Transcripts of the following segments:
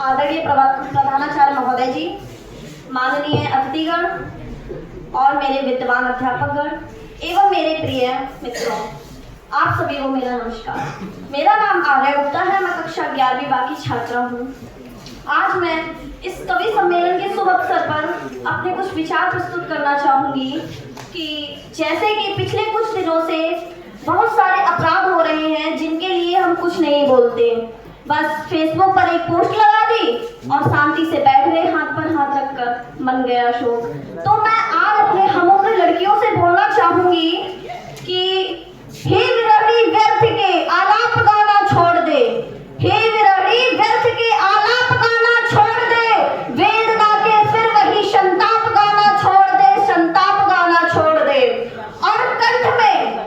आदरणीय प्रधानाचार्य महोदय जी, माननीय अतिथिगण और मेरे विद्वान अध्यापकगण एवं मेरे प्रिय मित्रों, आप सभी को मेरा नमस्कार। मेरा नाम आर्या गुप्ता है। मैं कक्षा 11वीं बाकी छात्रा हूँ। आज मैं इस कवि सम्मेलन के शुभ अवसर पर अपने कुछ विचार प्रस्तुत करना चाहूँगी कि जैसे कि पिछले कुछ दिनों से बहुत सारे अपराध हो रहे हैं जिनके लिए हम कुछ नहीं बोलते, बस फेसबुक पर एक पोस्ट लगा दी और शांति से बैठ गए हाथ पर हाथ रखकर, मन गया शोक। तो मैं आज अपने हमउम्र लड़कियों से बोलना चाहूंगी कि हे विरहणी व्यर्थ के आलाप गाना छोड़ दे, हे विरहणी व्यर्थ के आलाप गाना छोड़ दे, वेदना के फिर वही संताप गाना छोड़ दे, संताप गाना छोड़ दे। और कंठ में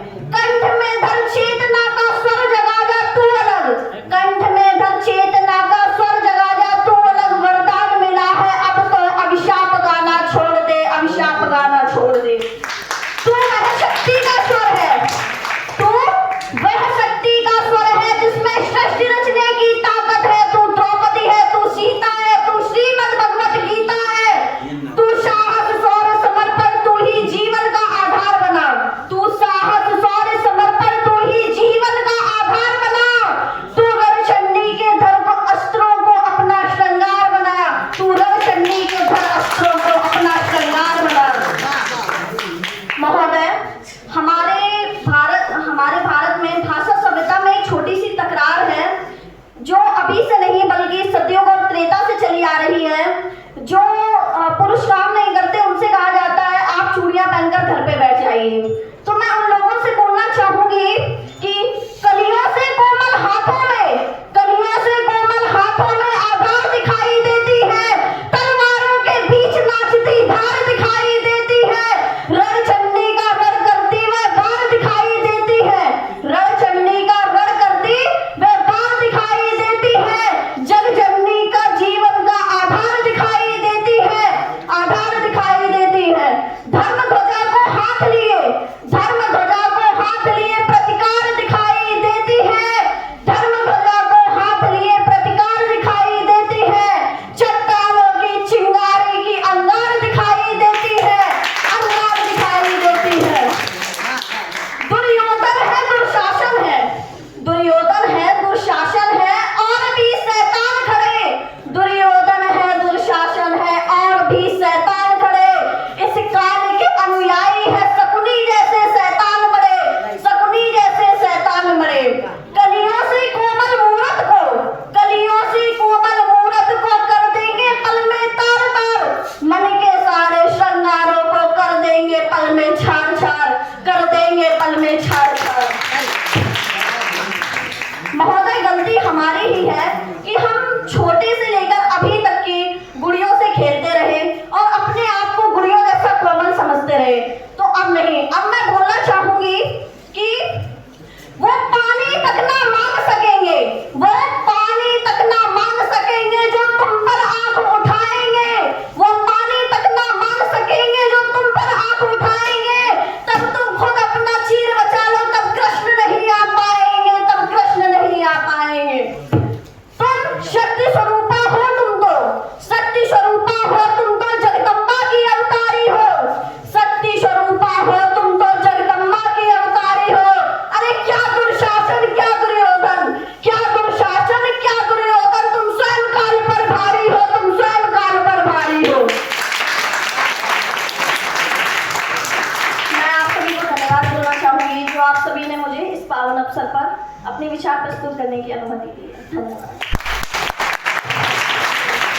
धर चेतना का स्वर जगा जा तू अलग, कंठ में धर चेतना का स्वर जगा जा तू अलग, वरदान मिला है अब तो अभिशाप गाना छोड़ दे, अभिशाप गाना छोड़ दे। तू वह शक्ति का स्वर है, तू वह शक्ति का स्वर है जिसमें सृष्टि रचने की ताकत है। तू द्रौपदी है, तू सीता है, तू श्रीमद् भगवत गीता है। तू साहस शौर्य समर्पण तू ही जीवन का आधार बना, तू साहस शौर्य समर्पण तू ही जीवन का आधार बना। तू रणचंडी के धर को अस्त्रों को अपना श्रृंगार बना, तू रणचंडी के धर अस्त्रों को अपना श्रृंगार बना। महोदय, हमारे भारत में भाषा सभ्यता में एक छोटी सी तकरार है जो अभी से नहीं बल्कि सदियों और त्रेता से चली आ रही है। जो पुरुष काम नहीं करते उनसे कहा जाता है आप चूड़ियां पहनकर घर पे बैठ जाइए। तो मैं उन लोगों से बोलना चाहूंगी कि कलियों से कोमल हाथों में आधार दिखाई देती है, तलवारों के बीच नाचती धार दिखाई देती है, रणचंडी का रण करती वह बार दिखाई देती है, रणचंडी का रण करती वह बार दिखाई देती है, जगजननी का जीवन का आधार दिखाई देती है, आधार दिखाई देती है। धर्म ध्वजा को हाथ लिए, धर्म ध्वजा को हाथ लिए प्रतिकार दिखाई देती है, धर्म ध्वजा को हाथ लिए प्रतिकार दिखाई देती है, चट्टानों की चिंगारी की अंगार दिखाई देती है, अंगार दिखाई देती है। दुर्योधन है दुर्शासन है, दुर्योधन है दुर्शासन है और भी शैतान खड़े, दुर्योधन है दुर्शासन है और भी शैतान खड़े। इस काल के अनुयायी है शकुनी जैसे शैतान मरे, शकुनी जैसे शैतान मरे। कलियों से कोमल मूरत को, कलियों से कोमल मूरत को कर देंगे पल में तार तार, मन के सारे श्रृंगारों को कर देंगे पल में छार छार, कर देंगे पल में छार छार। महोदय, गलती हमारी ही है कि हम छोटे से लेकर अभी तक की गुड़ियों से खेलते रहे और अपने आप को गुड़ियों जैसा कोमल समझते रहे। तो अब नहीं, अब मैं बोलना चाहूंगी कि वो पानी तक ना मांग सकेंगे, वो पानी तक ना मांग सकेंगे जो तुम पर आंख उठाएंगे, वो पानी तक ना मांग सकेंगे जो तुम पर आंख उठाएंगे। तब तुम खुद अपना चीर बचा लो, तब कृष्ण नहीं आ पाएंगे, तब कृष्ण नहीं आ पाएंगे। तुम शक्ति स्वरूपा हो, तुम तो शक्ति स्वरूपा हो, तुम तो जगदम्बा की अवतारी हो, शक्ति स्वरूपा हो, तुम तो जगदम्बा की अवतारी हो। अरे क्या दुर्शासन, क्या दुर्योधन, क्या दुर्शासन, क्या दुर्योधन, तुम स्वयं काल पर भारी हो, तुम स्वयं काल पर भारी हो। मैं आप सभी को धन्यवाद देना चाहूंगी जो आप सभी ने मुझे इस पावन अवसर पर अपने विचार प्रस्तुत करने की अनुमति दी है। धन्यवाद।